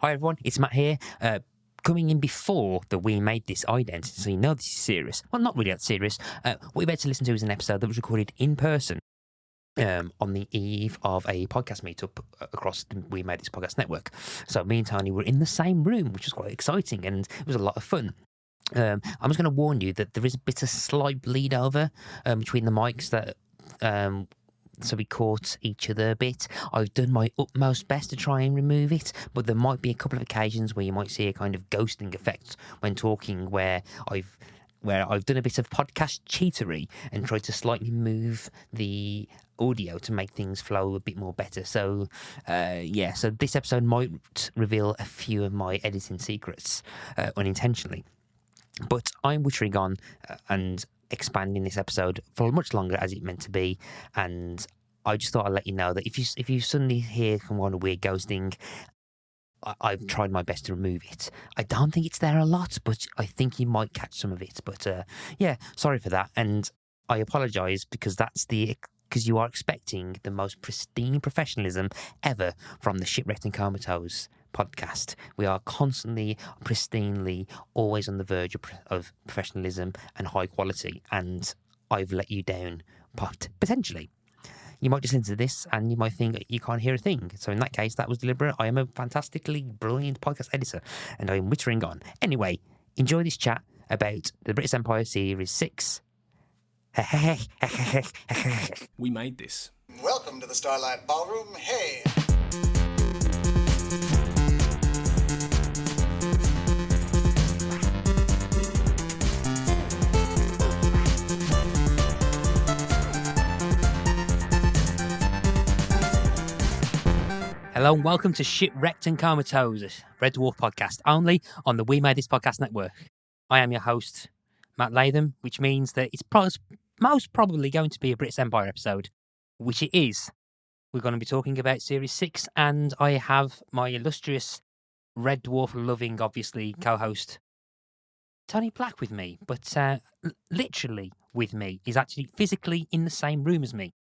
Hi everyone, it's Matt here. Coming in before the We Made This identity, so you know this is serious. Well, not really that serious. What you're about to listen to is an episode that was recorded in person on the eve of a podcast meetup across the We Made This podcast network. So me and Tony were in the same room, which was quite exciting, and it was a lot of fun. I'm just going to warn you that there is a bit of slight bleed over between the mics that... so we caught each other a bit. I've done my utmost best to try and remove it, but there might be a couple of occasions where you might see a kind of ghosting effect when talking, where I've done a bit of podcast cheatery and tried to slightly move the audio to make things flow a bit more better. So, so this episode might reveal a few of my editing secrets unintentionally. But I'm wittering on and expanding this episode for much longer as it meant to be, and I just thought I'd let you know that if you suddenly hear some kind of weird ghosting, I've tried my best to remove it. I don't think it's there a lot, but I think you might catch some of it. But sorry for that, and I apologise because you are expecting the most pristine professionalism ever from the Shipwrecked and COMATOSE podcast. We are constantly, pristinely, always on the verge of professionalism and high quality, and I've let you down, potentially. You might just listen to this and you might think you can't hear a thing. So in that case, that was deliberate. I am a fantastically brilliant podcast editor, and I'm wittering on. Anyway, enjoy this chat about the Brittas Empire Series 6. We made this. Welcome to the Starlight Ballroom. Hey! Hello and welcome to Shipwrecked and COMATOSE, Red Dwarf podcast, only on the We Made This podcast network. I am your host, Matt Latham, which means that it's most probably going to be a Brittas Empire episode, which it is. We're going to be talking about Series 6, and I have my illustrious Red Dwarf-loving, obviously, co-host, Tony Black with me, but literally with me. He's actually physically in the same room as me.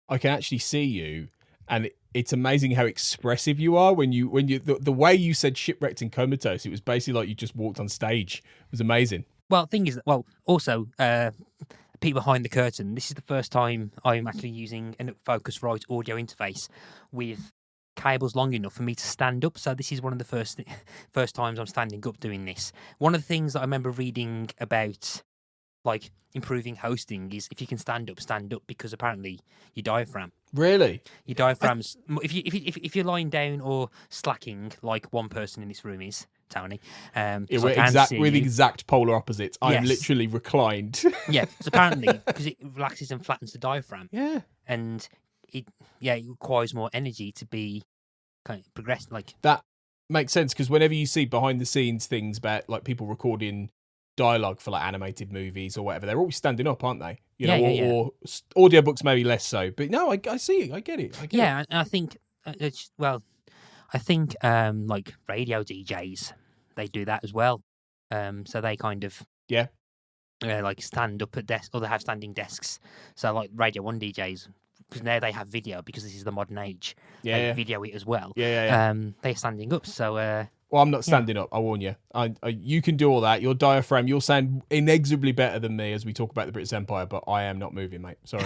I can actually see you, and it's amazing how expressive you are when you the way you said Shipwrecked and Comatose. It was basically like you just walked on stage. It was amazing. Well, the thing is, also, peek behind the curtain. This is the first time I'm actually using a Focusrite audio interface with cables long enough for me to stand up. So this is one of the first times I'm standing up doing this. One of the things that I remember reading about, like, improving hosting is if you can stand up, because apparently your diaphragm. Really? Your diaphragms. If you're lying down or slacking, like one person in this room is, Tony. We're exact polar opposites. I'm literally reclined. Yeah, so apparently because it relaxes and flattens the diaphragm. Yeah. And it requires more energy to be kind of progressed. Like that makes sense, because whenever you see behind the scenes things about like people recording dialogue for like animated movies or whatever, they're always standing up, aren't they? Or audiobooks maybe less so. But no, I see it. I get it. And I think like radio DJs, they do that as well. So they kind of like stand up at desks, or they have standing desks. So like Radio 1 DJs, because now they have video, because this is the modern age. They video it as well. They're standing up. So well, I'm not standing up, I warn you. You can do all that. Your diaphragm, you'll sound inexorably better than me as we talk about the Brittas Empire, but I am not moving, mate. Sorry.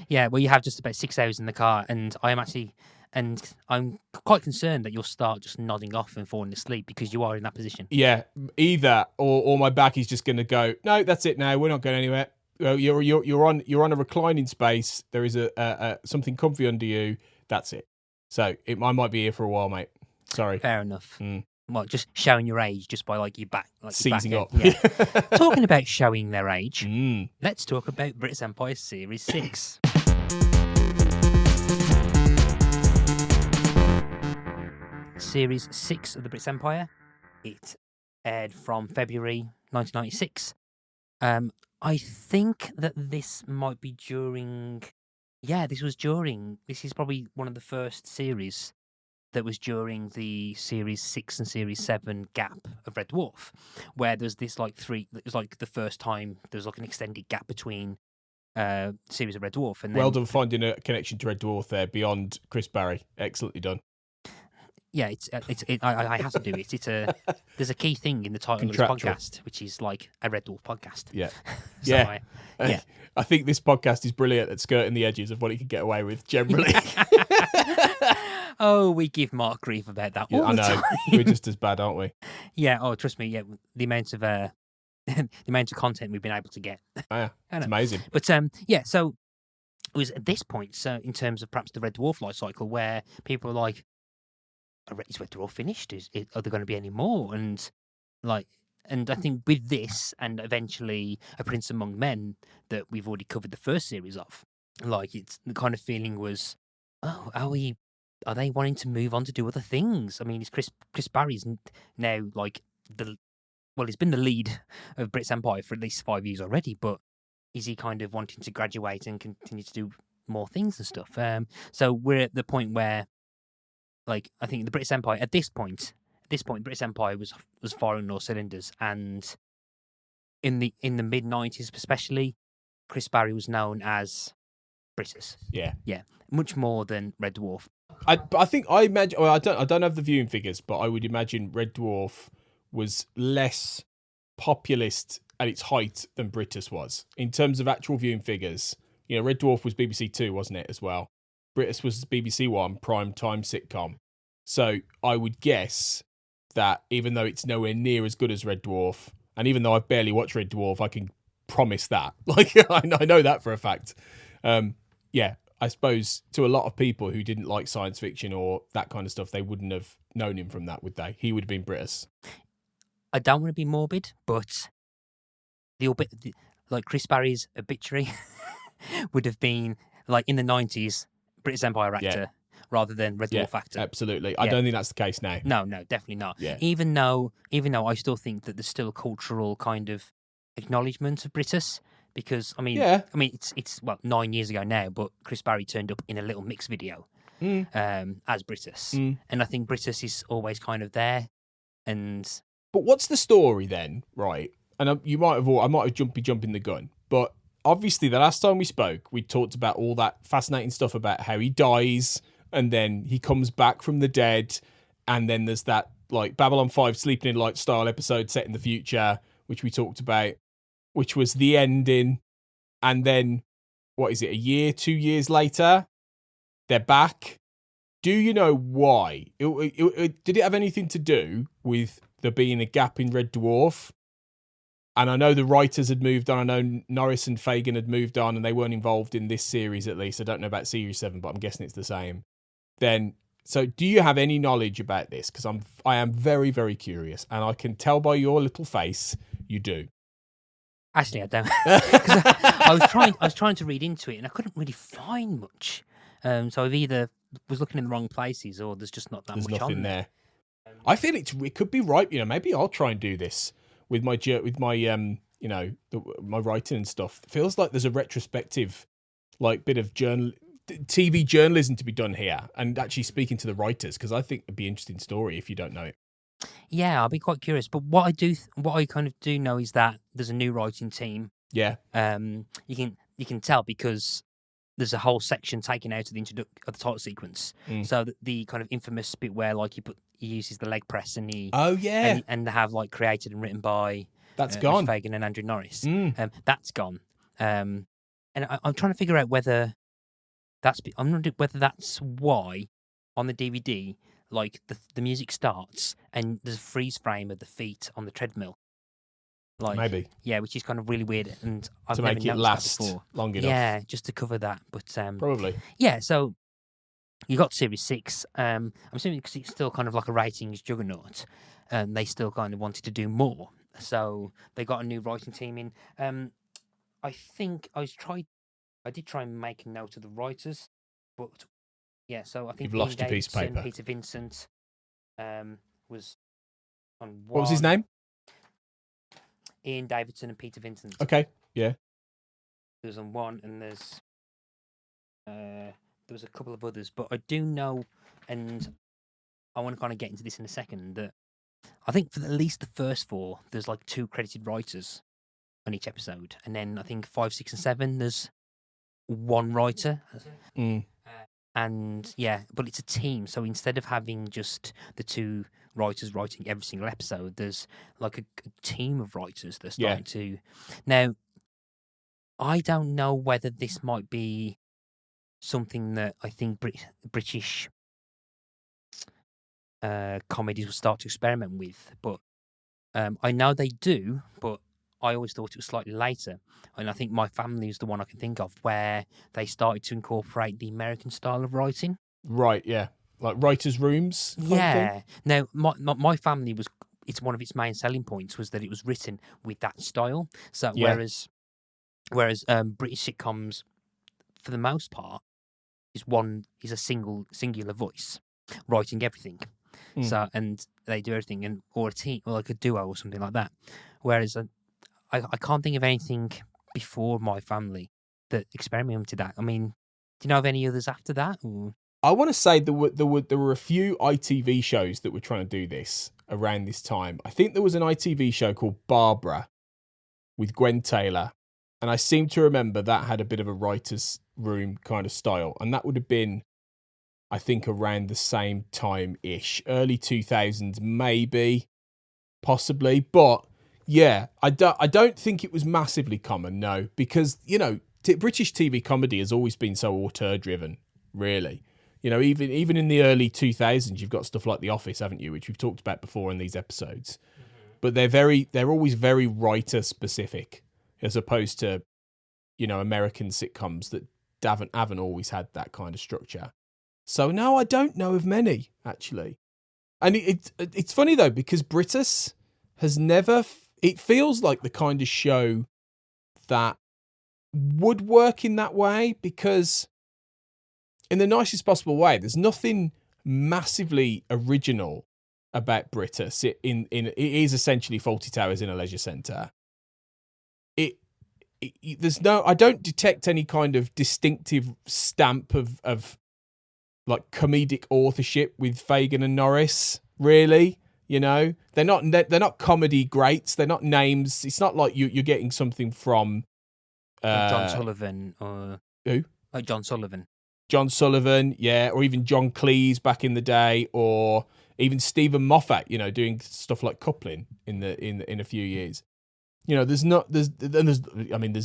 Yeah, well, you have just about 6 hours in the car, and I'm quite concerned that you'll start just nodding off and falling asleep because you are in that position. Yeah, either or my back is just going to go, no, that's it now. We're not going anywhere. You're on a reclining space. There is a something comfy under you. That's it. So I might be here for a while, mate. Sorry. Fair enough. Well, just showing your age just by like your back, like seizing up. Yeah. Talking about showing their age, let's talk about Brittas Empire Series 6. Series 6 of the Brittas Empire. It aired from February 1996. I think that this might be during... Yeah, this is probably one of the first series that was during the Series 6 and Series 7 gap of Red Dwarf, where there's this like it was like the first time there was like an extended gap between series of Red Dwarf. And then, well done finding a connection to Red Dwarf there beyond Chris Barrie. Excellently done. Yeah, I have to do it. There's a key thing in the title of this Contractual. podcast, which is like a Red Dwarf podcast. Yeah. So Yeah. yeah. I think this podcast is brilliant at skirting the edges of what he can get away with generally. Oh, we give Mark grief about that all I the know. time. We're just as bad, aren't we? Yeah. Oh, trust me. Yeah, the amount of the amount of content we've been able to get. Oh, yeah. I It's know. amazing. But yeah. So it was at this point, so in terms of perhaps the Red Dwarf life cycle, where people are like, "Is Red Dwarf finished? Are there going to be any more?" And I think with this, and eventually A Prince Among Men, that we've already covered the first series of, like it's the kind of feeling was, oh, are they wanting to move on to do other things? I mean, is Chris Barrie's now like he's been the lead of Brittas Empire for at least 5 years already, but is he kind of wanting to graduate and continue to do more things and stuff? So we're at the point where, like, I think the Brittas Empire at this point, Brittas Empire was firing on all cylinders, and in the mid '90s, especially, Chris Barrie was known as Brittas. Yeah. Much more than Red Dwarf. I imagine. Well, I don't have the viewing figures, but I would imagine Red Dwarf was less populist at its height than Brittas was in terms of actual viewing figures. You know, Red Dwarf was BBC Two, wasn't it, as well? Brittas was BBC One prime time sitcom. So I would guess that even though it's nowhere near as good as Red Dwarf, and even though I've barely watched Red Dwarf, I can promise that. Like, I know that for a fact. Yeah, I suppose to a lot of people who didn't like science fiction or that kind of stuff, they wouldn't have known him from that, would they? He would have been Brittas. I don't want to be morbid, but like Chris Barrie's obituary would have been like in the '90s, Brittas Empire actor rather than Red Dwarf actor. Absolutely. I don't think that's the case now. No, definitely not. Yeah. Even though I still think that there's still a cultural kind of acknowledgement of Brittas, because I mean, it's 9 years ago now, but Chris Barrie turned up in a little mix video as Brittas, and I think Brittas is always kind of there. But what's the story then, right? And I might have be jumping the gun, but obviously the last time we spoke, we talked about all that fascinating stuff about how he dies and then he comes back from the dead, and then there's that like Babylon 5 Sleeping in Light style episode set in the future, which we talked about, which was the ending. And then, what is it, 2 years later, they're back. Do you know why? Did it have anything to do with there being a gap in Red Dwarf? And I know the writers had moved on. I know Norris and Fagan had moved on, and they weren't involved in this series at least. I don't know about Series 7, but I'm guessing it's the same. So do you have any knowledge about this? Because I am very, very curious, and I can tell by your little face you do. Actually, I don't. 'Cause I was trying to read into it, and I couldn't really find much. So I've either was looking in the wrong places, or there's just not that There's much nothing on there. I feel it could be right. You know, maybe I'll try and do this with my my writing and stuff. It feels like there's a retrospective, like bit of TV journalism to be done here, and actually speaking to the writers, because I think it'd be an interesting story if you don't know it. Yeah, I'll be quite curious. But what I kind of do know is that there's a new writing team. Yeah. You can tell because there's a whole section taken out of the of the title sequence. So the kind of infamous bit where like he uses the leg press and and they have like created and written by that's gone. Fagan and Andrew Norris. That's gone. And I'm trying to figure out whether that's why on the DVD, like the music starts and there's a freeze frame of the feet on the treadmill. Like, maybe. Yeah, which is kind of really weird, and I've to never make it noticed last that before. long enough. Yeah, just to cover that. But probably. Yeah, so you got Series 6. I'm assuming because it's still kind of like a ratings juggernaut, and they still kind of wanted to do more. So they got a new writing team in. I think I did try and make a note of the writers, but yeah, so I think you've lost your piece of paper. Peter Vincent was on one. What was his name? Ian Davidson and Peter Vincent. Okay, yeah. There's on one, and there was a couple of others, but I do know, and I want to kind of get into this in a second, that I think for at least the first 4, there's like 2 credited writers on each episode, and then I think 5, 6, and 7, there's 1 writer. And and yeah, but it's a team. So instead of having just the two writers writing every single episode, there's like a team of writers that's starting to. Now, I don't know whether this might be something that I think British comedies will start to experiment with, but I know they do, but I always thought it was slightly later. And I think My Family is the one I can think of where they started to incorporate the American style of writing. Right, yeah. Like writers' rooms kind of thing? Now, My Family was, it's one of its main selling points was that it was written with that style. So whereas British sitcoms, for the most part, is a singular voice writing everything. So, and they do everything, or a team, or like a duo or something like that. Whereas I can't think of anything before My Family that experimented that. I mean, do you know of any others after that? Or? I want to say there were a few ITV shows that were trying to do this around this time. I think there was an ITV show called Barbara with Gwen Taylor, and I seem to remember that had a bit of a writer's room kind of style, and that would have been, I think, around the same time-ish, early 2000s, maybe, possibly. But yeah, I don't think it was massively common, no, because, you know, British TV comedy has always been so auteur-driven, really. You know, even in the early 2000s, you've got stuff like The Office, haven't you, which we've talked about before in these episodes. But they're always very writer-specific, as opposed to, you know, American sitcoms that haven't always had that kind of structure. So no, I don't know of many, actually. And it's funny, though, because Brittas has never... It feels like the kind of show that would work in that way, because in the nicest possible way, there's nothing massiving original about Brittas. It is essentially Fawlty Towers in a leisure centre. There's no... I don't detect any kind of distinctive stamp of like comedic authorship with Fagan and Norris, really. You know, they're not comedy greats. They're not names. It's not like you're getting something from John Sullivan or who? Like John Sullivan. John Sullivan, yeah, or even John Cleese back in the day, or even Stephen Moffat. You know, doing stuff like Coupling in a few years. You know, there's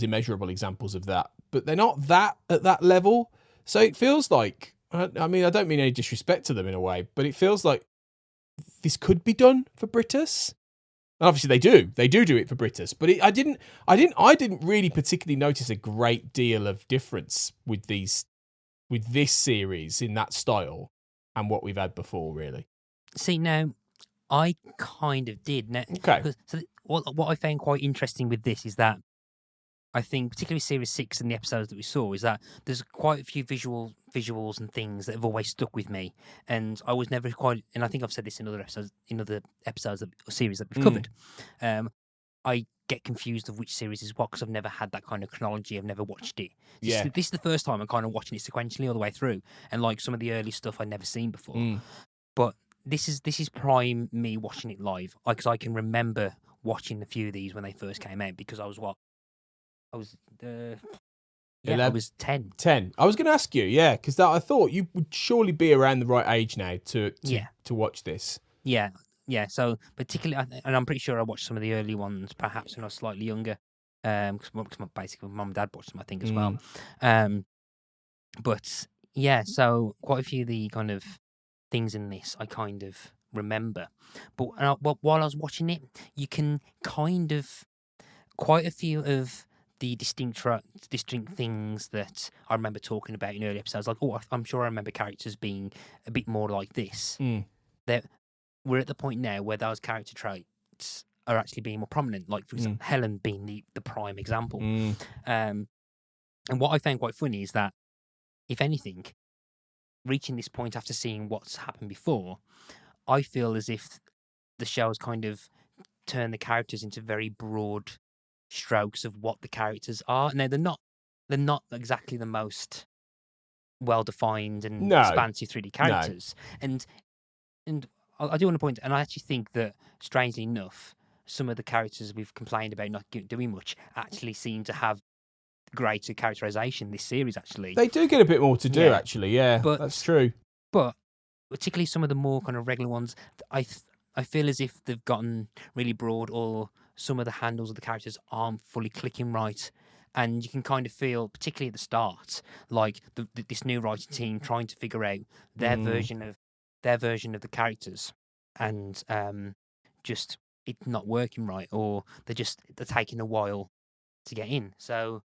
immeasurable examples of that, but they're not that at that level. So it feels like, I mean, I don't mean any disrespect to them in a way, but it feels like this could be done for Brittas. And obviously they do it for Brittas, but I didn't really particularly notice a great deal of difference with this series in that style and what we've had before, really. See, now, I kind of did. Now, okay. So what I found quite interesting with this is that I think, particularly Series 6 and the episodes that we saw, is that there's quite a few visuals and things that have always stuck with me. And I was never quite, and I think I've said this in other episodes of series that we've covered. I get confused of which series is what, because I've never had that kind of chronology. I've never watched it. This is the first time I'm kind of watching it sequentially all the way through. And like some of the early stuff I'd never seen before. But this is prime me watching it live, because I can remember watching a few of these when they first came out, because I was 10. 10. I was going to ask you, because I thought you would surely be around the right age now to watch this. Yeah. So particularly, and I'm pretty sure I watched some of the early ones, perhaps when I was slightly younger, because basically mum and dad watched them, I think, as well. But yeah, so quite a few of the kind of things in this I kind of remember. But while I was watching it, you can kind of quite a few of the distinct things that I remember talking about in early episodes, like, I'm sure I remember characters being a bit more like this. That we're at the point now where those character traits are actually being more prominent, like, for example, Helen being the prime example. And what I found quite funny is that, if anything, reaching this point after seeing what's happened before, I feel as if the show has kind of turned the characters into very broad strokes of what the characters are. Now, they're not exactly the most well-defined and expansive 3D characters. And I do want to point, and I actually think that, strangely enough, some of the characters we've complained about not doing much actually seem to have greater characterization this series, actually. They do get a bit more to do, Yeah. actually. Yeah, But- that's true. But particularly some of the more kind of regular ones, I feel as if they've gotten really broad, or some of the handles of the characters aren't fully clicking right. And you can kind of feel, particularly at the start, like this new writing team trying to figure out their version of the characters, and just it not working right, or they're taking a while to get in. So,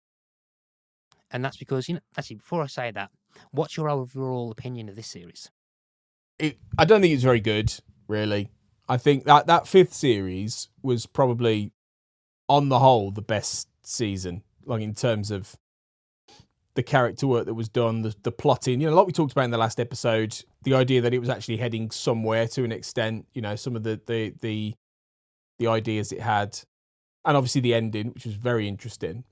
and that's because, actually, before I say that, what's your overall opinion of this series? I don't think it's very good, really. I think that fifth series was probably, on the whole, the best season. Like, in terms of the character work that was done, the plotting, like we talked about in the last episode, the idea that it was actually heading somewhere to an extent, some of the ideas it had, and obviously the ending, which was very interesting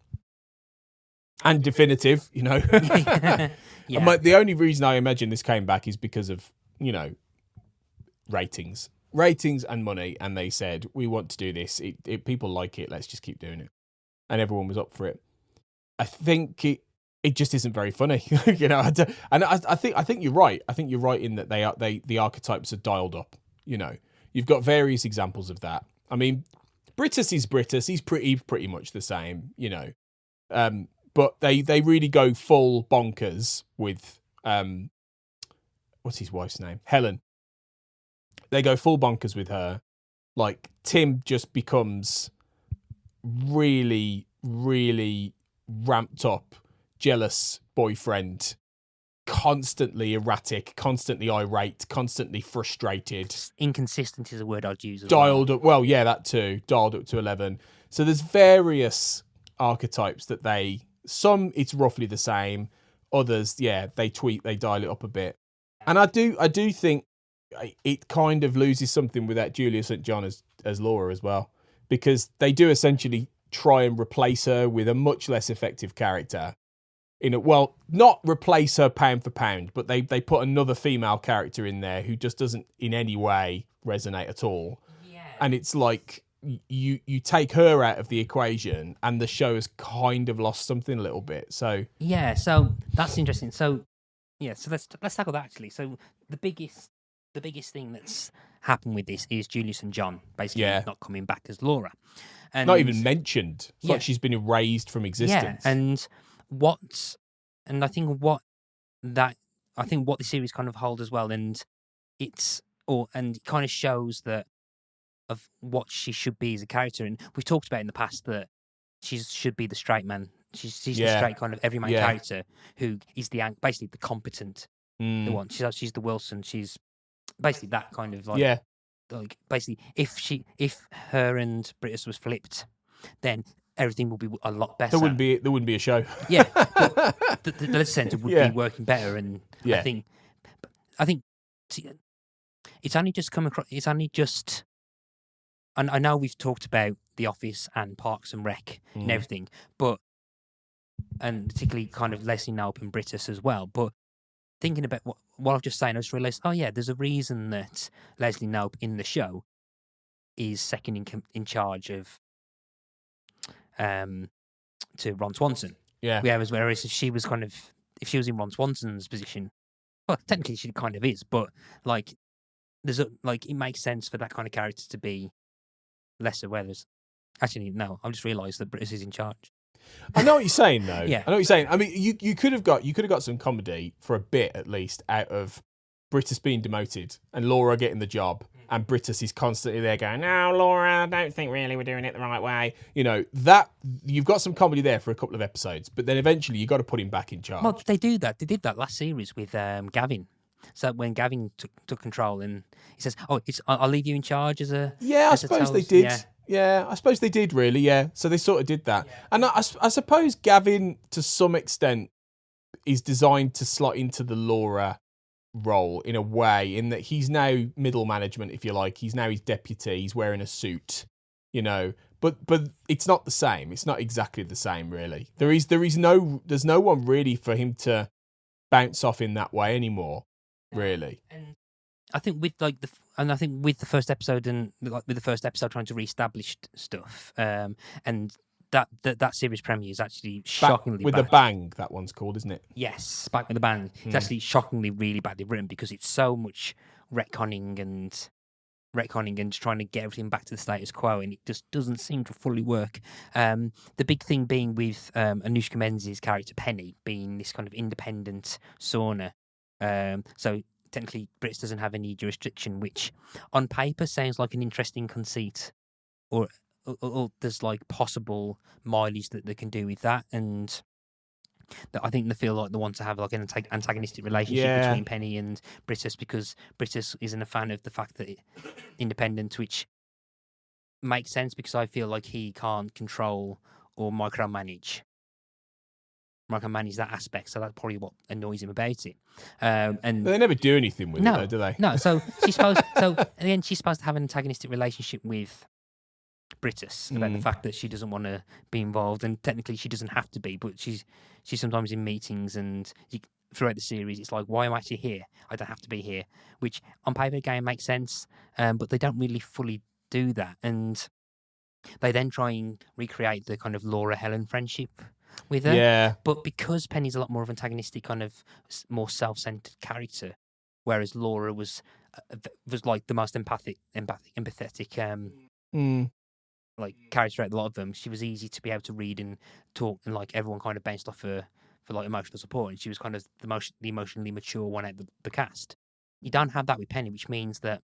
and definitive, Yeah. And the only reason I imagine this came back is because of, ratings and money, and they said, we want to do this. People like it. Let's just keep doing it. And everyone was up for it. I think it just isn't very funny, And I think you're right. I think you're right in that the archetypes are dialed up. You've got various examples of that. I mean, Brittas is Brittas. He's pretty much the same, but they really go full bonkers with what's his wife's name? Helen. They go full bonkers with her. Like, Tim just becomes really, really ramped up, jealous boyfriend, constantly erratic, constantly irate, constantly frustrated. Inconsistent is a word I'd use. Dialed up, well, yeah, that too. Dialed up to 11. So there's various archetypes that some it's roughly the same. Others, yeah, they dial it up a bit. And I do think it kind of loses something with that Julia St. John as Laura as well, because they do essentially try and replace her with a much less effective character. Not replace her pound for pound, but they put another female character in there who just doesn't in any way resonate at all. Yeah. And it's like you take her out of the equation, and the show has kind of lost something a little bit. So yeah, so that's interesting. So yeah, so let's tackle that actually. So the biggest thing that's happened with this is Julius and John basically not coming back as Laura, and not even mentioned. It's like she's been erased from existence. Yeah, and I think what the series kind of holds as well, and it kind of shows that of what she should be as a character. And we've talked about in the past that she should be the straight man. She's the straight kind of everyman character who is basically the competent the one. She's the Wilson. She's basically that kind of like basically if her and Brittas was flipped, then everything will be a lot better. There wouldn't be a show. Yeah, but the Leisure Centre would be working better, and I think it's only just come across. It's only just. And I know we've talked about The Office and Parks and Rec and everything, and particularly kind of Leslie Knope and Brittas as well. But thinking about what I've just saying, I just realised, there's a reason that Leslie Knope in the show is second in charge of to Ron Swanson. Yeah. Whereas if she was in Ron Swanson's position, well, technically she kind of is, but like it makes sense for that kind of character to be lesser. Whereas, actually, no, I've just realised that Brittas is in charge. I know what you're saying, though. Yeah. I know what you're saying. I mean, you could have got some comedy for a bit at least out of Brittas being demoted and Laura getting the job, and Brittas is constantly there going, "No, Laura, I don't think really we're doing it the right way." That you've got some comedy there for a couple of episodes, but then eventually you got to put him back in charge. Well, they do that. They did that last series with Gavin. So when Gavin took control, and he says, I'll leave you in charge as a..." Yeah, I suppose they did. Yeah, I suppose they did, really, yeah. So they sort of did that. Yeah. And I suppose Gavin, to some extent, is designed to slot into the Laura role in a way, in that he's now middle management, if you like. He's now his deputy. He's wearing a suit, But it's not the same. It's not exactly the same, really. There's no one really for him to bounce off in that way anymore, really. And I think with the first episode, and with the first episode trying to reestablish stuff, and that series premiere is actually shockingly with bad. a bang. That one's called, isn't it? Yes, Back with a Bang. It's actually shockingly really badly written because it's so much retconning and trying to get everything back to the status quo, and it just doesn't seem to fully work. The big thing being with Anushka Menzies' character Penny being this kind of independent sauna. So technically, Brits doesn't have any jurisdiction, which on paper sounds like an interesting conceit, or there's like possible mileage that they can do with that, and that I think they feel like they want to have like an antagonistic relationship between Penny and Brittas, because Brittas isn't a fan of the fact that independent, which makes sense because I feel like he can't control or micromanage that aspect, so that's probably what annoys him about it. And But they never do anything with it, though, do they? No, so she's supposed. So at the end, she's supposed to have an antagonistic relationship with Brittas about the fact that she doesn't want to be involved, and technically she doesn't have to be, but she's sometimes in meetings, and throughout the series, it's like, why am I actually here? I don't have to be here, which on paper again makes sense, but they don't really fully do that, and they then try and recreate the kind of Laura Helen friendship with her. Yeah. But because Penny's a lot more of an antagonistic, kind of more self-centered character, whereas Laura was like the most empathetic like character out of a lot of them, she was easy to be able to read and talk, and like everyone kind of bounced off her for like emotional support, and she was kind of the emotionally mature one out of the cast. You don't have that with Penny, which means that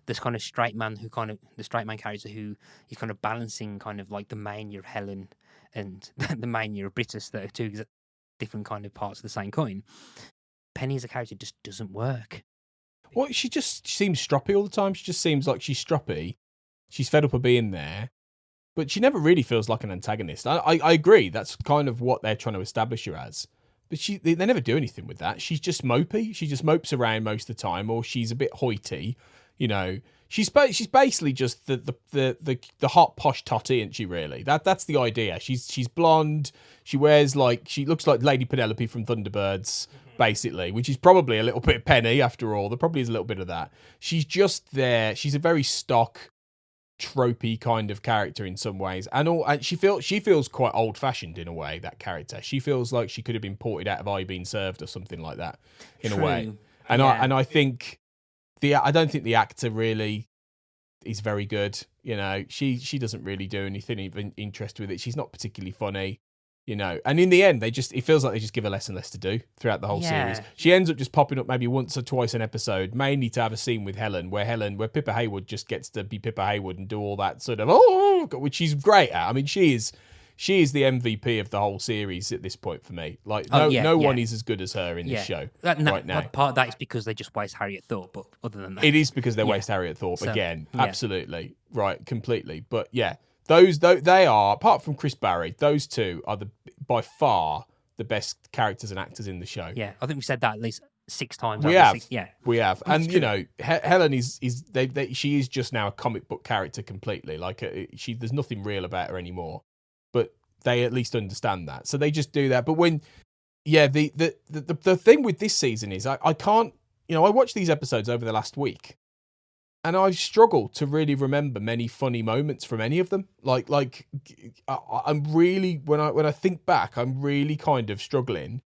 this kind of straight man character who is kind of balancing kind of like the mania of Helen and the mania of Brittas, that are two different kind of parts of the same coin. Penny as a character just doesn't work. Well, she seems stroppy all the time. She just seems like she's stroppy. She's fed up of being there, but she never really feels like an antagonist. I agree. That's kind of what they're trying to establish her as. But they never do anything with that. She's just mopey. She just mopes around most of the time, or she's a bit hoity. You know, she's basically just the hot posh totty, isn't she? Really, that's the idea. She's blonde. She looks like Lady Penelope from Thunderbirds, basically, which is probably a little bit Penny after all. There probably is a little bit of that. She's just there. She's a very stock, tropey kind of character in some ways, and she feels quite old fashioned in a way. That character, she feels like she could have been ported out of I Been Served or something like that, in a way. And I think I don't think the actor really is very good. You know, she doesn't really do anything even interested with it. She's not particularly funny. You know, and in the end, it feels like they just give her less and less to do throughout the whole series. She ends up just popping up maybe once or twice an episode, mainly to have a scene with Helen, where Pippa Haywood just gets to be Pippa Haywood and do all that sort of which she's great at. I mean, she is the MVP of the whole series at this point for me. Like, no one is as good as her in this show right now. Part of that is because they just waste Harriet Thorpe, but other than that, it is because they waste Harriet Thorpe again. Absolutely right, completely. But yeah. They are, apart from Chris Barrie, those two are by far the best characters and actors in the show. Yeah, I think we said that at least 6 times. We have. That's And true. you know, Helen she is just now a comic book character completely. Like there's nothing real about her anymore. But they at least understand that, so they just do that. But when, the thing with this season is I can't. You know, I watched these episodes over the last week, and I've struggled to really remember many funny moments from any of them. I'm really, when I think back, I'm really kind of struggling.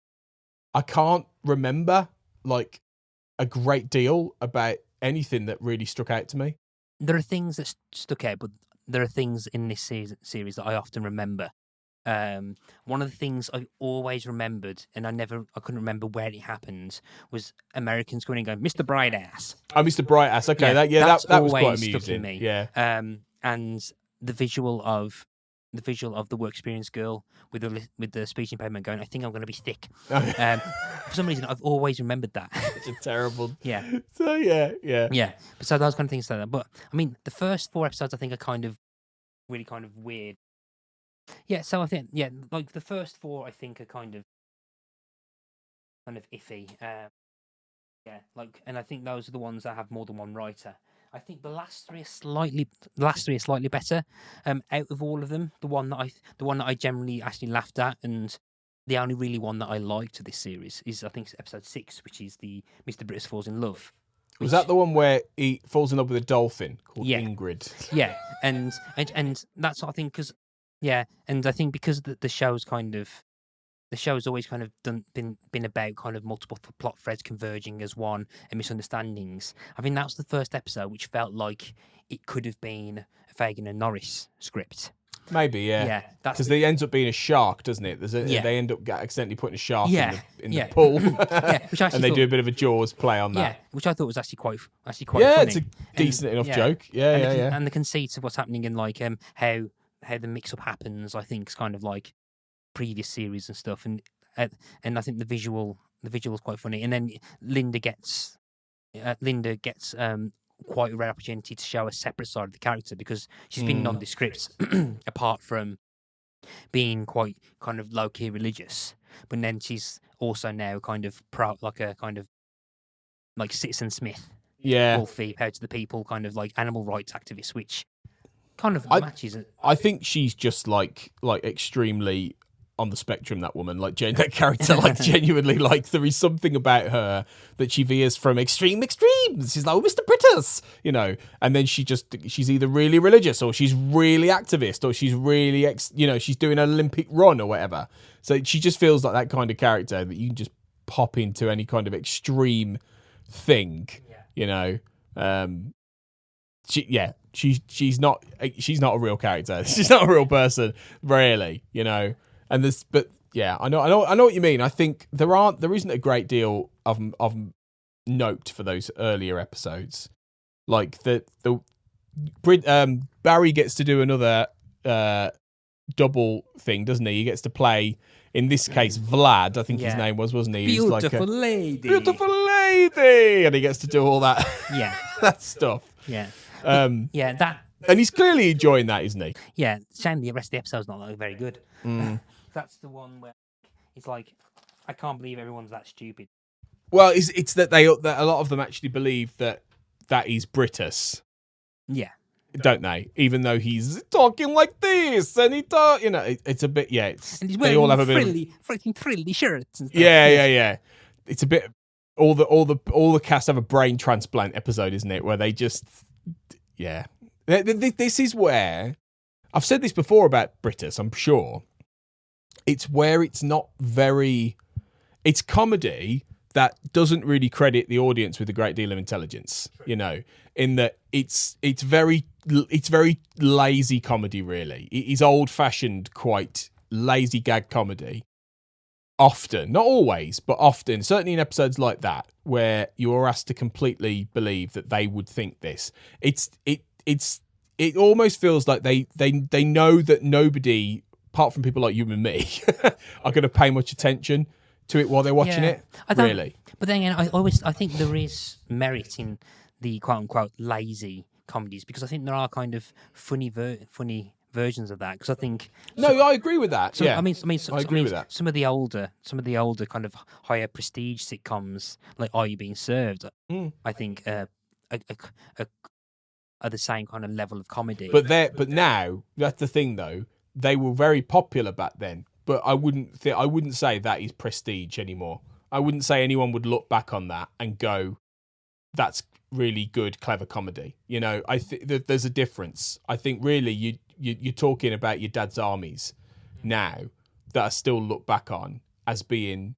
I can't remember like a great deal about anything that really struck out to me. There are things that stuck out, but there are things in this series that I often remember. One of the things I always remembered, and I couldn't remember where it happened, was Americans going and going, Mr. Brightass. Oh, Mr. Brightass. Okay, that was quite amusing. Stuck in me. Yeah. And the visual of the work experience girl with the speech impediment going, I think I'm going to be thick. For some reason, I've always remembered that. It's a terrible. Yeah. So yeah. So those kind of things like that. But I mean, the first 4 episodes I think are kind of really kind of weird. Yeah, so I think like the first 4 I think are kind of iffy. And I think those are the ones that have more than one writer. I think the last 3 are slightly better. Out of all of them, the one that I generally actually laughed at, and the only really one that I liked to this series is I think it's episode 6, which is the Mr. Brittas Falls in Love. Was that the one where he falls in love with a dolphin called Ingrid? Yeah, and that's what I think, because Yeah, and I think because the show's always kind of been about kind of multiple plot threads converging as one and misunderstandings. I think that was the first episode which felt like it could have been a Fagan and Norris script. Maybe, yeah. Yeah, that's Because they ends up being a shark, doesn't it? Yeah. They end up accidentally putting a shark Yeah, in yeah. the pool. Yeah, which I actually and they thought- do a bit of a Jaws play on yeah, that. which I thought was actually quite Yeah, funny. it's a decent enough yeah. joke. Yeah, and yeah, the, yeah. And the conceit of what's happening and like how the mix up happens, I think is kind of like previous series and stuff, and I think the visual is quite funny. And then Linda gets quite a rare opportunity to show a separate side of the character because she's been nondescript apart from being quite kind of low key religious, but then she's also now kind of like Citizen Smith. Yeah. Wolfie, out to the people, kind of like animal rights activist, which kind of matches it. I think she's just like extremely on the spectrum, that woman, like that character, like genuinely, like there is something about her that she veers from extremes. She's like, oh, Mr. Brittas, and then she's either really religious or she's really activist or she's really, she's doing an Olympic run or whatever. So she just feels like that kind of character that you can just pop into any kind of extreme thing, She's not a real character. She's not a real person, really, And this, but yeah, I know what you mean. I think there isn't a great deal of note for those earlier episodes. Like Barry gets to do another double thing, doesn't he? He gets to play, in this case, Vlad. I think his name wasn't he? Beautiful lady. Beautiful lady, and he gets to do all that. Yeah, that stuff. Yeah. And he's clearly enjoying that, isn't he? Yeah, shame the rest of the episode's not like very good. That's the one where it's like, I can't believe everyone's that stupid. Well, it's that that a lot of them actually believe that is Brittas. Yeah. Don't they? Even though he's talking like this, and it's a bit, yeah. And he's wearing freaking frilly shirts and stuff. Yeah. It's a bit. All the cast have a brain transplant episode, isn't it? Where they just, yeah. This is where I've said this before about Brittas. I'm sure it's where it's not very. It's comedy that doesn't really credit the audience with a great deal of intelligence. In that it's very lazy comedy. Really, it is old-fashioned, quite lazy gag comedy. Often, not always, but often, certainly in episodes like that, where you are asked to completely believe that they would think this. It almost feels like they know that nobody, apart from people like you and me, are going to pay much attention to it while they're watching it. Really. But then again, I think there is merit in the quote unquote lazy comedies because I think there are kind of funny versions of that because I think I agree with that. I agree with that. Some of the older kind of higher prestige sitcoms like Are You Being Served? I think are the same kind of level of comedy. But now that's the thing though. They were very popular back then, but I wouldn't say that is prestige anymore. I wouldn't say anyone would look back on that and go, "That's really good, clever comedy." I think there's a difference. I think really you're talking about your dad's armies now that are still looked back on as being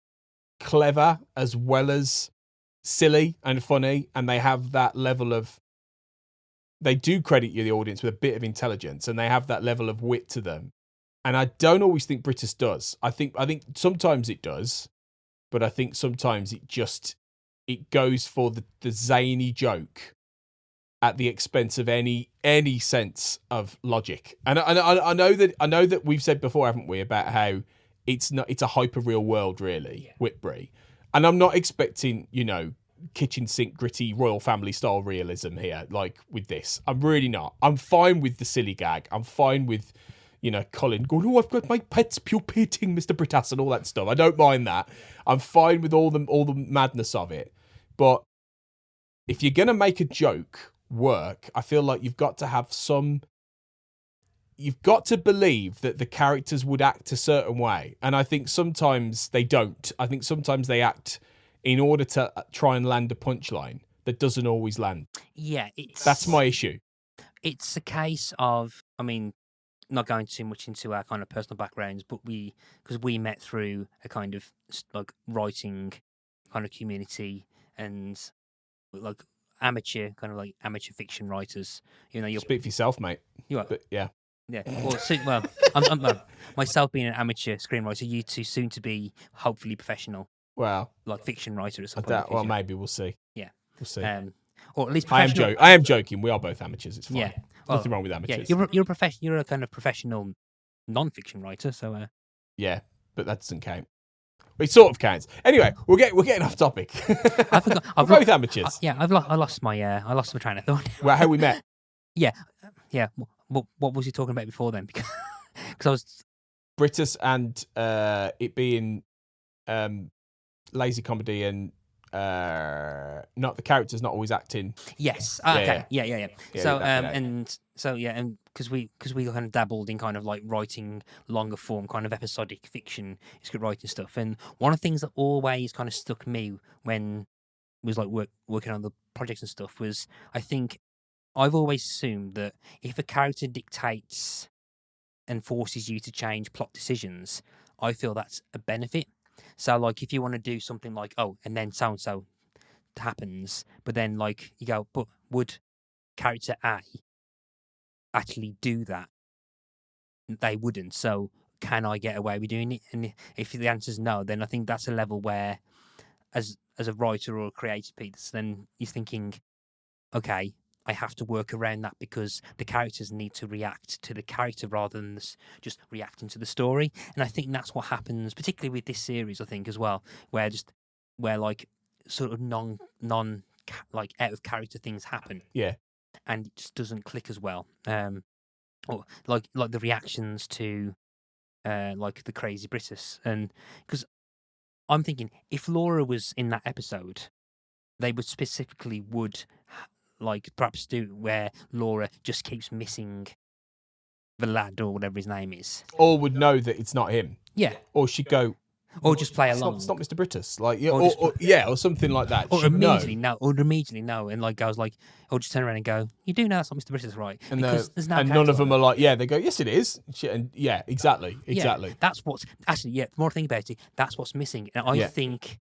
clever as well as silly and funny, and they have that level of. They do credit you, the audience, with a bit of intelligence, and they have that level of wit to them. And I don't always think Brittas does. I think sometimes it does, but I think sometimes it goes for the zany joke at the expense of any sense of logic. And I know that we've said before, haven't we, about how it's a hyper real world, really, Whitbury. And I'm not expecting, kitchen sink gritty royal family style realism here, like with this. I'm really not. I'm fine with the silly gag. I'm fine with, Colin going, "Oh, I've got my pets pupating, Mr. Brittas," and all that stuff. I don't mind that. I'm fine with all the madness of it. But if you're gonna make a joke work, I feel like you've got to believe that the characters would act a certain way. And I think sometimes they don't. I think sometimes they act in order to try and land a punchline that doesn't always land. Yeah, that's my issue. It's a case of, not going too much into our kind of personal backgrounds, but because we met through a kind of like writing kind of community and like amateur fiction writers. You know, you're Speak for yourself, mate. you are. But yeah. Yeah. Well, I'm myself being an amateur screenwriter, you two soon to be hopefully professional, Well, like fiction writer at some I point. doubt, well, maybe we'll see. Yeah. We'll see. Or at least I professional. am joking. We are both amateurs. It's fine. Yeah. Nothing wrong with amateurs. Yeah, you're a kind of professional non-fiction writer, so Yeah, but that doesn't count. It sort of counts. Anyway, we're getting off topic. I forgot. We're both amateurs. I lost my train of thought. Well, how we met? Yeah. What was you talking about before then? Because I was Brittas and it being lazy comedy and not the characters not always acting. yes. Yeah, Okay. Yeah. Yeah, So exactly. and because we kind of dabbled in kind of like writing longer form kind of episodic fiction, script writing stuff, and one of the things that always kind of stuck me when it was like working on the projects and stuff was I think I've always assumed that if a character dictates and forces you to change plot decisions, I feel that's a benefit. So, like, if you want to do something like, and then so and so happens, but then, like, you go, but would character A actually do that? They wouldn't. So, can I get away with doing it? And if the answer is no, then I think that's a level where, as a writer or a creative piece, then you're thinking, okay, I have to work around that because the characters need to react to the character rather than just reacting to the story. And I think that's what happens, particularly with this series, I think, as well, where like sort of non like out of character things happen. Yeah. And it just doesn't click as well. Or like the reactions to like the crazy Brittas. And because I'm thinking if Laura was in that episode, they would specifically like perhaps do where Laura just keeps missing the lad or whatever his name is. Or would know that it's not him. Yeah. Or she'd go, Or just play along. It's not Mr. Brittas. Like, Or or something like that. Or She'd immediately know. no. Or immediately no. And like I was like, or just turn around and go, you do know that's not Mr. Brittas, right? And, because there's no and none character of them like are like, yeah, they go, yes, it is. And yeah, exactly. Yeah, that's what's actually, the more I think about it, that's what's missing. And I think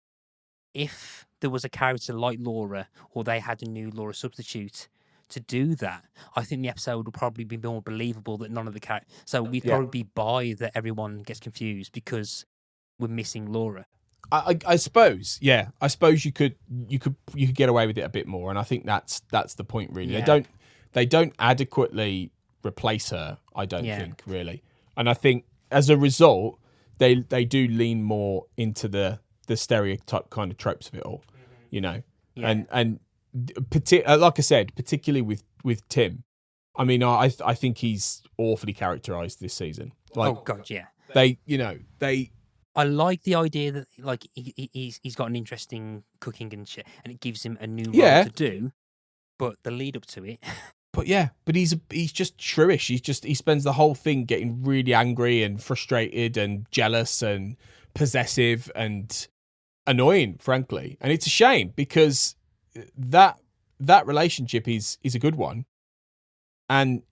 if there was a character like Laura or they had a new Laura substitute to do that, I think the episode would probably be more believable that none of the characters. So we'd probably be by that everyone gets confused because we're missing Laura. I suppose, yeah. I suppose you could get away with it a bit more, and I think that's the point really. Yeah. They don't adequately replace her, I don't think, really. And I think as a result, they do lean more into the stereotype kind of tropes of it all, you know. Yeah. And like I said, particularly with Tim, I mean, I think he's awfully characterized this season. Like, oh God, yeah. I like the idea that like he's got an interesting cooking and shit, and it gives him a new role to do. But the lead up to it, but he's just shrewish. He spends the whole thing getting really angry and frustrated and jealous and possessive and annoying, frankly. And it's a shame because that relationship is a good one, and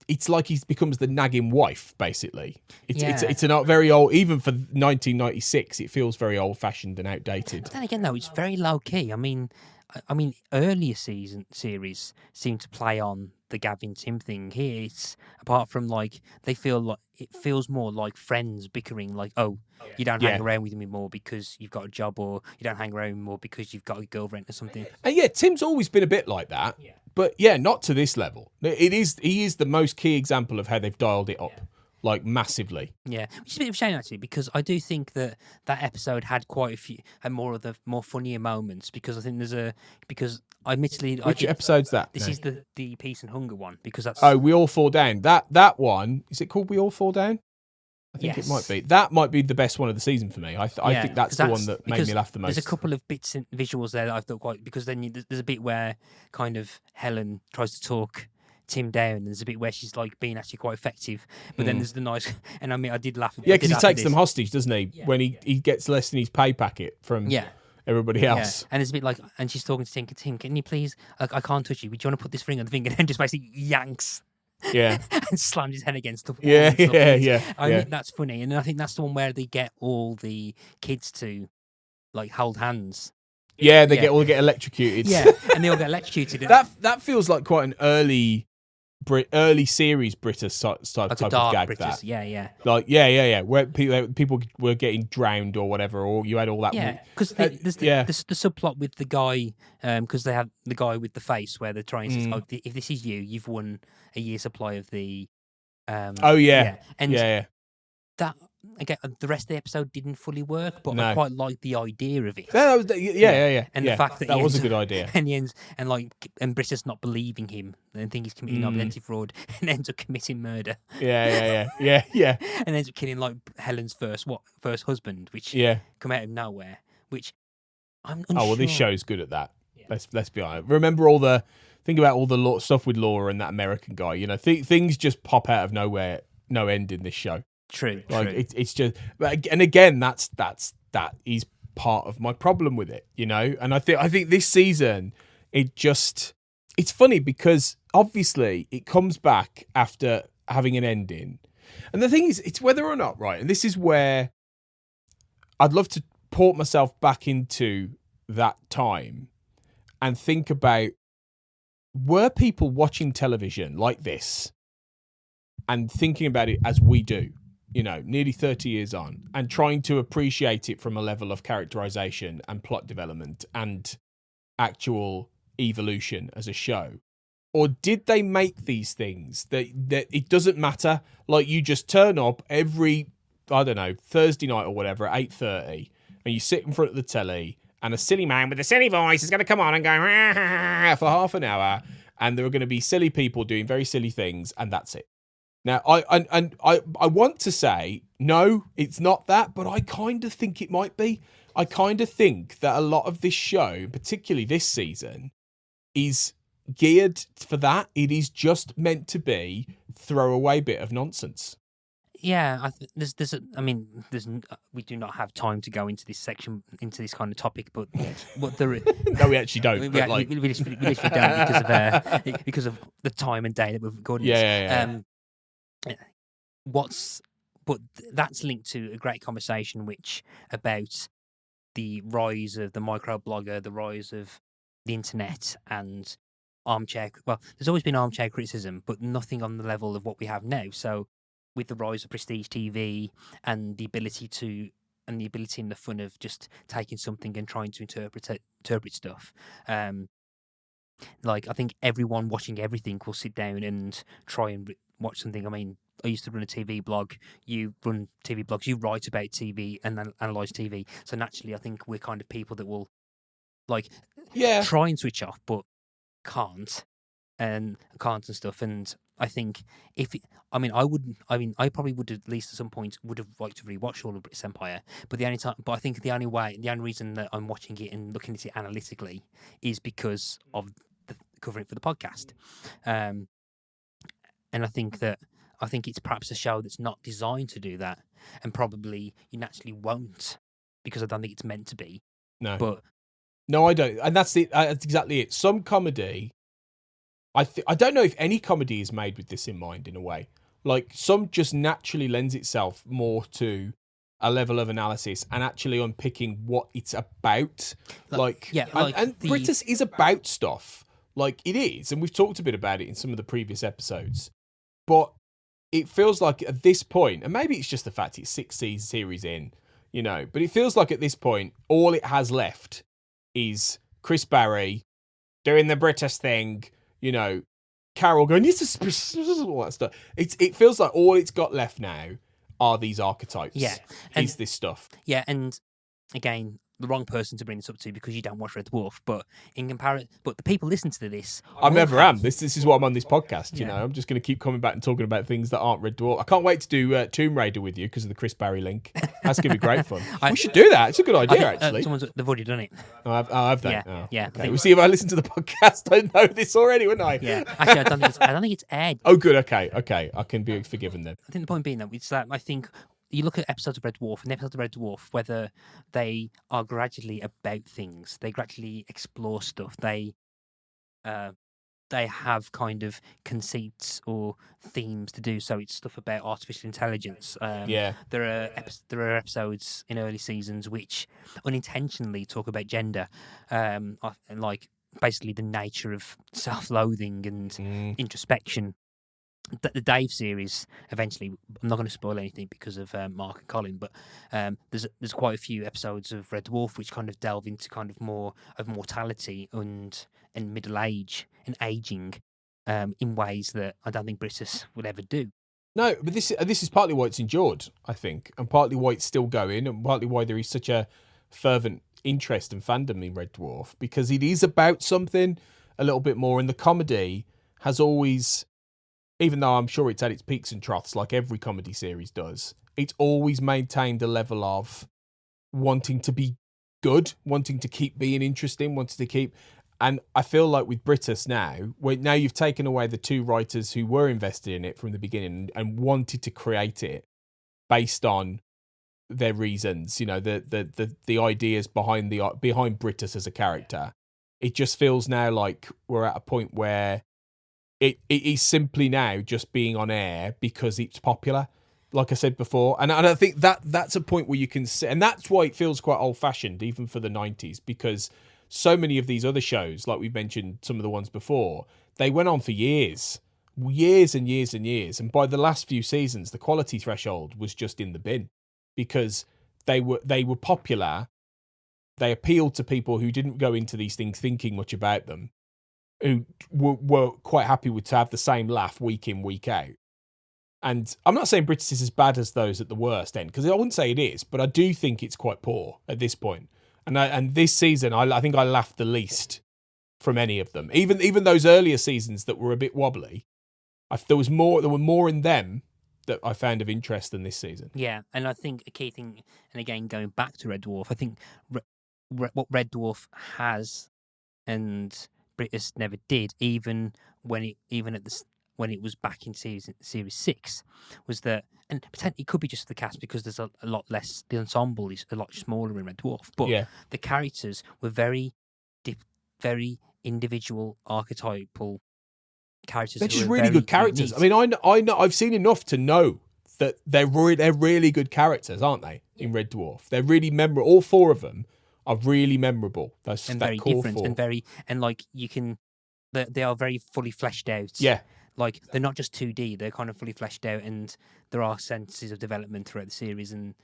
it's like he becomes the nagging wife, basically. It's a not very old, even for 1996. It feels very old fashioned and outdated. But then again, though, it's very low key. I mean, earlier series seem to play on the Gavin Tim thing. Here, it's apart from like they feel like it feels more like friends bickering. Like, you don't hang around with me more because you've got a job, or you don't hang around more because you've got a girlfriend or something. And Tim's always been a bit like that. Yeah. But not to this level. He is the most key example of how they've dialed it up, like massively. Yeah, which is a bit of a shame actually, because I do think that episode had quite a few, had more of the more funnier moments. Because I think because admittedly, Which episode's that? This is the Peace and Hunger one, because that's We All Fall Down. That one, is it called We All Fall Down? I think it might be. That might be the best one of the season for me. I think that's the one that made me laugh the most. There's a couple of bits and visuals there that I thought quite, because then there's a bit where kind of Helen tries to talk Tim down, and there's a bit where she's like being actually quite effective. But then there's the nice, and I mean, I did laugh. Yeah, because he takes them hostage, doesn't he? Yeah. When he gets less than his pay packet from everybody else. Yeah. And it's a bit like, and she's talking to Tim, can you please, I can't touch you, but do you want to put this ring on the finger? And then just basically yanks Yeah. and slams his head against the wall. Yeah, and stuff. yeah, And yeah, I yeah. think that's funny, and I think that's the one where they get all the kids to like hold hands. Yeah, they Yeah. all get electrocuted. Yeah, and they all get electrocuted. That feels like quite an early series British type like a of dark gag. British. That Yeah. like yeah, where people were getting drowned or whatever, or you had all that. Yeah, because there's the subplot with the guy, because they have the guy with the face where they're trying to say, oh, if this is you, you've won a year's supply of the. Oh yeah, and yeah. that again, the rest of the episode didn't fully work, but No. I quite liked the idea of it. That was, yeah. And the fact that that he was a ends good up- idea. And he ends, and Brittas not believing him and think he's committing identity fraud and ends up committing murder. Yeah. And ends up killing like Helen's first husband, which come out of nowhere. Which I'm unsure. Oh well, this show's good at that. Yeah. Let's be honest. Remember think about all the stuff with Laura and that American guy. You know, things just pop out of nowhere, no end in this show. True. It's just, and again, that is part of my problem with it. You know, and I think this season it's funny because obviously it comes back after having an ending, and the thing is, it's whether or not right. And this is where I'd love to port myself back into that time and think about, were people watching television like this and thinking about it as we do, you know, nearly 30 years on, and trying to appreciate it from a level of characterization and plot development and actual evolution as a show? Or did they make these things that it doesn't matter? Like, you just turn up every, I don't know, Thursday night or whatever at 8:30, and you sit in front of the telly, and a silly man with a silly voice is going to come on and go for half an hour, and there are going to be silly people doing very silly things, and that's it. Now, I want to say, no, it's not that, but I kind of think it might be. I kind of think that a lot of this show, particularly this season, is geared for that. It is just meant to be throwaway bit of nonsense. Yeah, we do not have time to go into this section, into this kind of topic, but what there, No, we actually don't. we literally don't because of the time and day that we've recorded. Yeah. But that's linked to a great conversation about the rise of the microblogger, the rise of the internet, and armchair. Well, there's always been armchair criticism, but nothing on the level of what we have now. So, with the rise of prestige TV and the ability and the fun of just taking something and trying to interpret stuff. I think everyone watching everything will sit down and try and watch something. I mean, I used to run a TV blog. You run TV blogs. You write about TV and then analyse TV. So naturally, I think we're kind of people that will try and switch off, but can't and stuff. And I think I probably would, at least at some point, would have liked to rewatch all of Brittas Empire. But I think the only reason that I'm watching it and looking at it analytically is because of covering it for the podcast. And I think it's perhaps a show that's not designed to do that, and probably you naturally won't, because I don't think it's meant to be. No, but no, I don't, and that's it. That's exactly it. Some comedy, I don't know if any comedy is made with this in mind. In a way, like some just naturally lends itself more to a level of analysis and actually unpicking what it's about. Brittas is about stuff. Like it is, and we've talked a bit about it in some of the previous episodes, but it feels like at this point, and maybe it's just the fact it's 6 series in, you know, but it feels like at this point, all it has left is Chris Barrie doing the Brittas thing, you know, Carol going, all that stuff. It feels like all it's got left now are these archetypes. Yeah. Is this stuff. Yeah, and again, the wrong person to bring this up to because you don't watch Red Dwarf, but the people listen to this. I never am. This is what I'm on this podcast, you know. I'm just going to keep coming back and talking about things that aren't Red Dwarf. I can't wait to do Tomb Raider with you because of the Chris Barrie link. That's going to be great fun. We should do that. It's a good idea, actually. They've already done it. I've done it. Yeah. Okay. We'll see if I listen to the podcast. I know this already, wouldn't I? Yeah. Actually, I don't think it's aired. Oh, good. Okay. I can be forgiven then. I think the point being that it's that I think you look at episodes of Red Dwarf, and episodes of Red Dwarf, whether they are gradually about things, they gradually explore stuff, they they have kind of conceits or themes to do. So it's stuff about artificial intelligence. Yeah. There are episodes in early seasons which unintentionally talk about gender, and like basically the nature of self-loathing and introspection. The Dave series eventually. I'm not going to spoil anything because of Mark and Colin, but there's quite a few episodes of Red Dwarf which kind of delve into kind of more of mortality and middle age and aging in ways that I don't think Brittas would ever do. No, but this is partly why it's endured, I think, and partly why it's still going, and partly why there is such a fervent interest and fandom in Red Dwarf, because it is about something a little bit more, and the comedy has always, even though I'm sure it's at its peaks and troughs like every comedy series does, it's always maintained a level of wanting to be good, wanting to keep being interesting, wanting to keep... And I feel like with Brittas now you've taken away the two writers who were invested in it from the beginning and wanted to create it based on their reasons, the ideas behind Brittas as a character. It just feels now like we're at a point where it is simply now just being on air because it's popular, like I said before. And I think that's a point where you can see, and that's why it feels quite old-fashioned, even for the 90s, because so many of these other shows, like we mentioned some of the ones before, they went on for years and years and years. And by the last few seasons, the quality threshold was just in the bin because they were popular. They appealed to people who didn't go into these things thinking much about them, who were quite happy to have the same laugh week in, week out. And I'm not saying Brittas is as bad as those at the worst end, because I wouldn't say it is, but I do think it's quite poor at this point. And this season, I think I laughed the least from any of them. Even those earlier seasons that were a bit wobbly, there were more in them that I found of interest than this season. Yeah, and I think a key thing, and again going back to Red Dwarf, I think what Red Dwarf has and Brittas never did, even when it was back in series 6, was that, and potentially it could be just the cast because there's a lot less, the ensemble is a lot smaller in Red Dwarf, but the characters were very individual, archetypal characters. They're just really good characters. Unique. I mean, I know I've seen enough to know that they're really good characters, aren't they? In Red Dwarf, they're really memorable. All 4 of them are really memorable. That's and very different, 4. and like you can, they are very fully fleshed out. Yeah. Like, they're not just 2D, they're kind of fully fleshed out, and there are senses of development throughout the series. And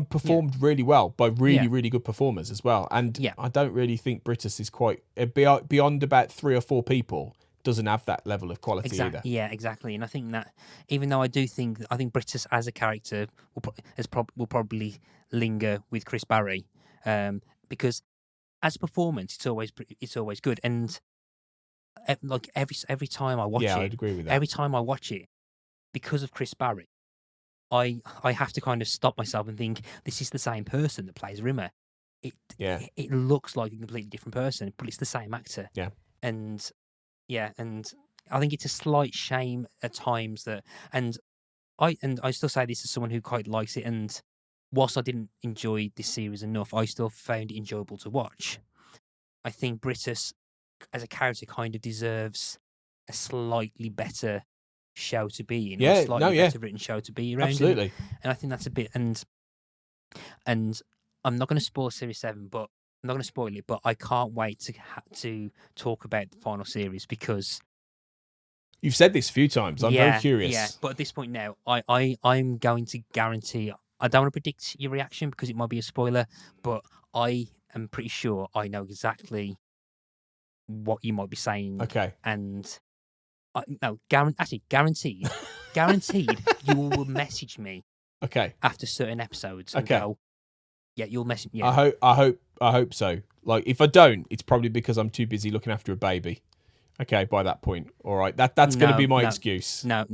performed really well by really good performers as well. And I don't really think Brittas is quite, beyond about 3 or 4 people, doesn't have that level of quality either. Yeah, exactly. And I think that, even though I think Brittas as a character will probably linger with Chris Barrie, because as a performance, it's always good. And like every time I watch it, I'd agree with that. Every time I watch it, because of Chris Barrie, I have to kind of stop myself and think, this is the same person that plays Rimmer. It looks like a completely different person, but it's the same actor. Yeah. And I think it's a slight shame at times that, and I still say this as someone who quite likes it, and whilst I didn't enjoy this series enough, I still found it enjoyable to watch. I think Brittas as a character kind of deserves a slightly better show to be in, or a slightly better written show to be around. Absolutely. And I think that's a bit, and I'm not going to spoil Series 7, but I'm not going to spoil it, but I can't wait to talk about the final series, because you've said this a few times. I'm very curious. Yeah, but at this point now, I'm going to guarantee, I don't want to predict your reaction because it might be a spoiler, but I am pretty sure I know exactly what you might be saying. Okay. And guaranteed you will message me. Okay. After certain episodes and go, yeah, you'll message me. Yeah. I hope so. Like, if I don't, it's probably because I'm too busy looking after a baby. Okay, by that point, all right. That's going to be my excuse. No.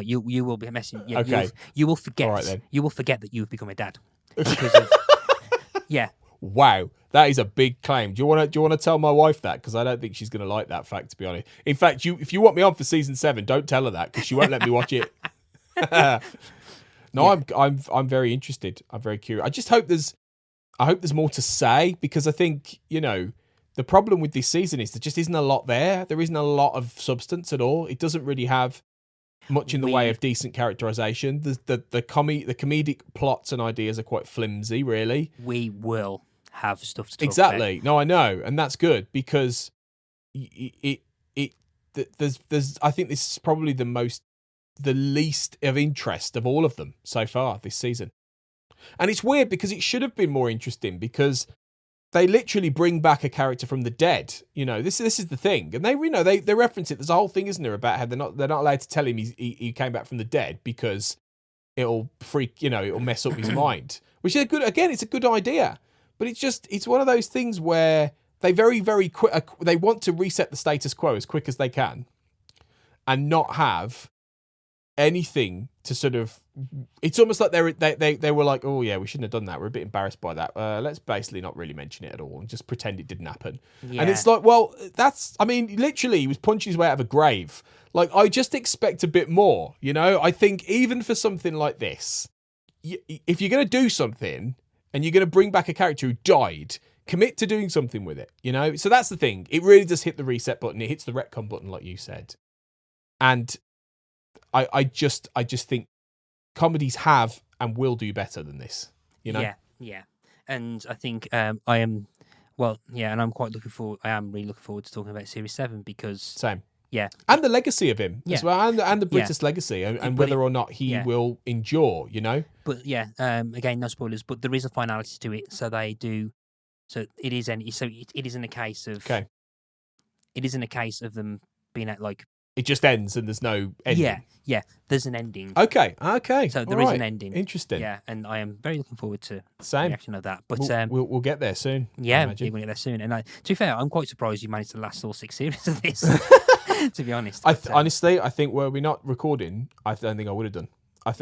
You will be messaging. Yeah, okay. You will forget. All right, then. You will forget that you've become a dad because of. Yeah. Wow, that is a big claim. Do you want to tell my wife that? Because I don't think she's going to like that fact, to be honest. In fact, if you want me on for season 7, don't tell her that, because she won't let me watch it. No, yeah. I'm very interested. I'm very curious. I hope there's more to say, because I think, the problem with this season is there just isn't a lot there. There isn't a lot of substance at all. It doesn't really have much in the way of decent characterization. The comedic plots and ideas are quite flimsy, really. We will have stuff to talk Exactly. about. No, I know, and that's good because there's I think this is probably the least of interest of all of them so far this season. And it's weird because it should have been more interesting because they literally bring back a character from the dead. You know, this is the thing. And they reference it. There's a whole thing, isn't there, about how they're not allowed to tell him he came back from the dead because it'll it'll mess up his mind. Which is it's a good idea. But it's one of those things where they very, very quick, they want to reset the status quo as quick as they can and not have anything to sort of, it's almost like they were like, oh yeah, we shouldn't have done that, we're a bit embarrassed by that, let's basically not really mention it at all and just pretend it didn't happen. And it's like, well, literally he was punching his way out of a grave. Like, I just expect a bit more, I think even for something like this, if you're going to do something and you're going to bring back a character who died, commit to doing something with it, so that's the thing. It really does hit the reset button. It hits the retcon button, like you said. And I just think comedies have and will do better than this. Yeah. And I think and I'm quite looking forward. I am really looking forward to talking about Series 7 because same. Yeah, and the legacy of him as well, and the Brittas legacy, and whether or not he will endure. But again, no spoilers. But there is a finality to it, so they do. So it is it isn't a case of. Okay. It isn't a case of them being at like. It just ends and there's no ending. Yeah. There's an ending. Okay. So there is an ending. Interesting. Yeah, and I am very looking forward to the Same reaction of that. But we'll get there soon. Yeah, we're going to get there soon. And to be fair, I'm quite surprised you managed to last all 6 series of this. To be honest, honestly, I think were we not recording, I don't think I would have done. I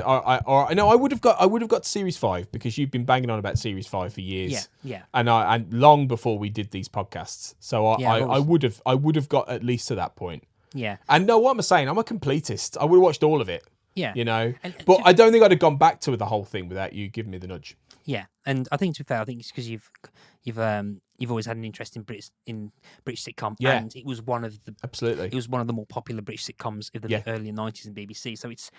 would have got to Series 5 because you've been banging on about Series 5 for years. Yeah. And long before we did these podcasts, so I would have got at least to that point. Yeah. And no, what I'm saying, I'm a completist. I would have watched all of it. Yeah. But I don't think I'd have gone back to the whole thing without you giving me the nudge. Yeah, and I think to be fair, I think it's because you've always had an interest in British sitcom, and it was one of the more popular British sitcoms of the early 90s in BBC. So it's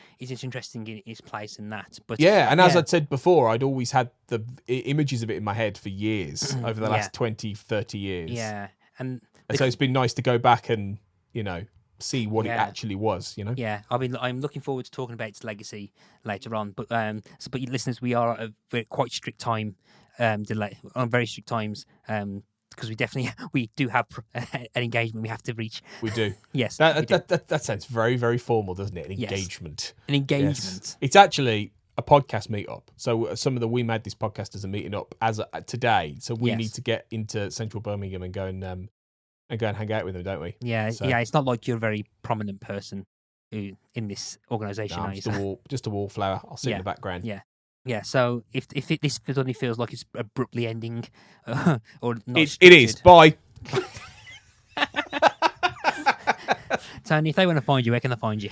interesting in its place in that. But as I'd said before, I'd always had the images of it in my head for years over the last 20, 30 years. Yeah, and so it's been nice to go back and see what it actually was. Yeah, I'm looking forward to talking about its legacy later on. But but listeners, we are at a quite strict time delay on very strict times because we do have an engagement we have to reach. We do. Yes, that sounds very, very formal, doesn't it? An engagement. An engagement. Yes. It's actually a podcast meetup. So some of the We Made This podcasters are meeting up as today. So we need to get into central Birmingham and go and hang out with them, don't we? Yeah, it's not like you're a very prominent person in this organisation. No, just a wallflower. I'll sit in the background. Yeah. So if this suddenly feels like it's abruptly ending, or not, it is. Bye. Tony, if they want to find you, where can they find you?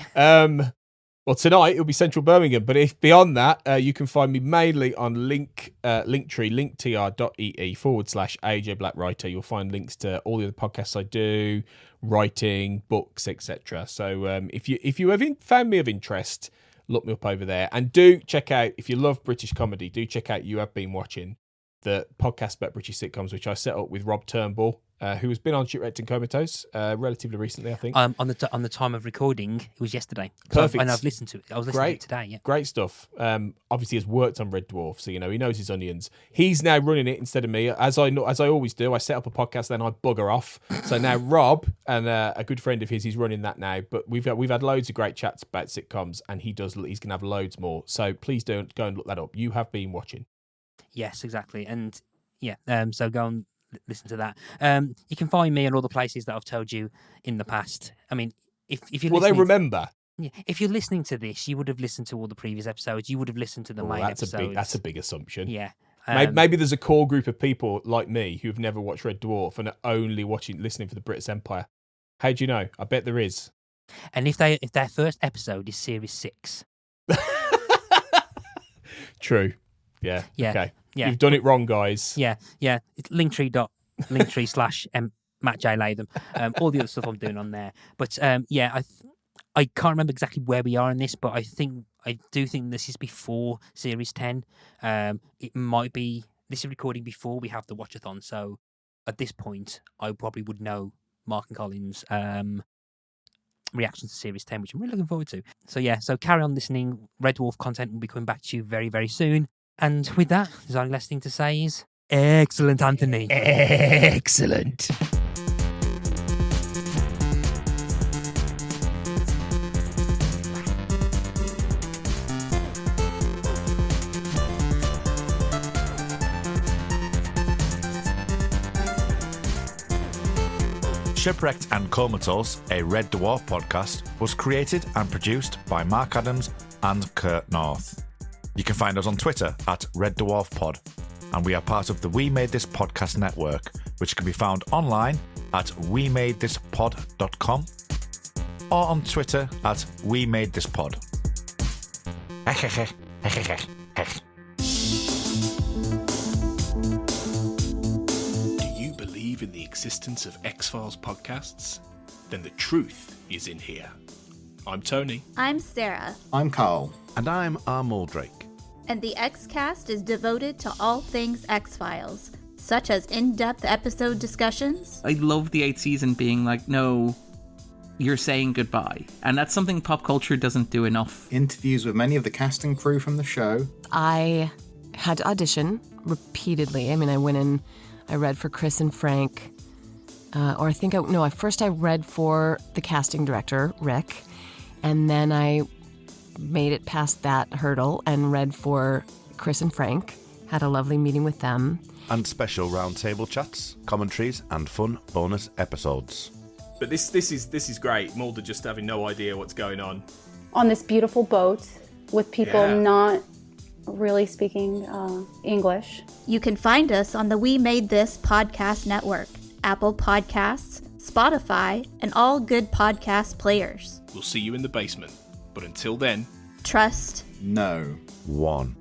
Well, tonight it'll be Central Birmingham, but if beyond that, you can find me mainly on Linktree, linktr.ee/AJ Black Writer. You'll find links to all the other podcasts I do, writing, books, etc. So if you have found me of interest, look me up over there. And do check out, if you love British comedy, do check out You Have Been Watching, the podcast about British sitcoms, which I set up with Rob Turnbull, who has been on Shipwrecked and COMATOSE relatively recently, I think. On the time of recording, it was yesterday. Perfect. And I've listened to it. I was listening to it today. Yeah. Great stuff. Obviously, has worked on Red Dwarf, so he knows his onions. He's now running it instead of me, as I always do. I set up a podcast, then I bugger off. So now Rob and a good friend of his, he's running that now. But we've had loads of great chats about sitcoms, and he's going to have loads more. So please don't go and look that up. You Have Been Watching. Yes, exactly. And so go and listen to that. You can find me in all the places that I've told you in the past. I mean, if you're they remember. If you're listening to this, you would have listened to all the previous episodes. You would have listened to the main episodes. That's a big assumption. Yeah. Maybe there's a core group of people like me who've never watched Red Dwarf and are only listening for the Brittas Empire. How do you know? I bet there is. And if their first episode is Series 6. True. Yeah. Yeah. Okay. Yeah. You've done it wrong, guys. Yeah. It's Linktree. Linktree / Matt J. Latham, all the other stuff I'm doing on there. But yeah, I can't remember exactly where we are in this, but I do think this is before Series 10. It might be, this is recording before we have the watchathon, so at this point, I probably would know Mark and Colin's reactions to Series 10, which I'm really looking forward to. So yeah, so carry on listening. Red Dwarf content will be coming back to you very, very soon. And with that, there's only less thing to say is, excellent, Anthony. Excellent. Shipwrecked and Comatose, a Red Dwarf podcast, was created and produced by Mark Adams and Kurt North. You can find us on Twitter at Red Dwarf Pod, and we are part of the We Made This Podcast network, which can be found online at wemadethispod.com or on Twitter at We Made This Pod. In the existence of X-Files podcasts? Then the truth is in here. I'm Tony. I'm Sarah. I'm Carl. And I'm Armoldrake. And the X-Cast is devoted to all things X-Files, such as in-depth episode discussions. I love the 8th season being like, no, you're saying goodbye. And that's something pop culture doesn't do enough. Interviews with many of the cast and crew from the show. I had to audition repeatedly. I mean, I went in, I read for Chris and Frank, first I read for the casting director, Rick, and then I made it past that hurdle and read for Chris and Frank, had a lovely meeting with them. And special roundtable chats, commentaries, and fun bonus episodes. But this is great. Mulder just having no idea what's going on. On this beautiful boat with people not really speaking English. You can find us on the We Made This Podcast Network, Apple Podcasts, Spotify, and all good podcast players. We'll see you in the basement. But until then, trust no one.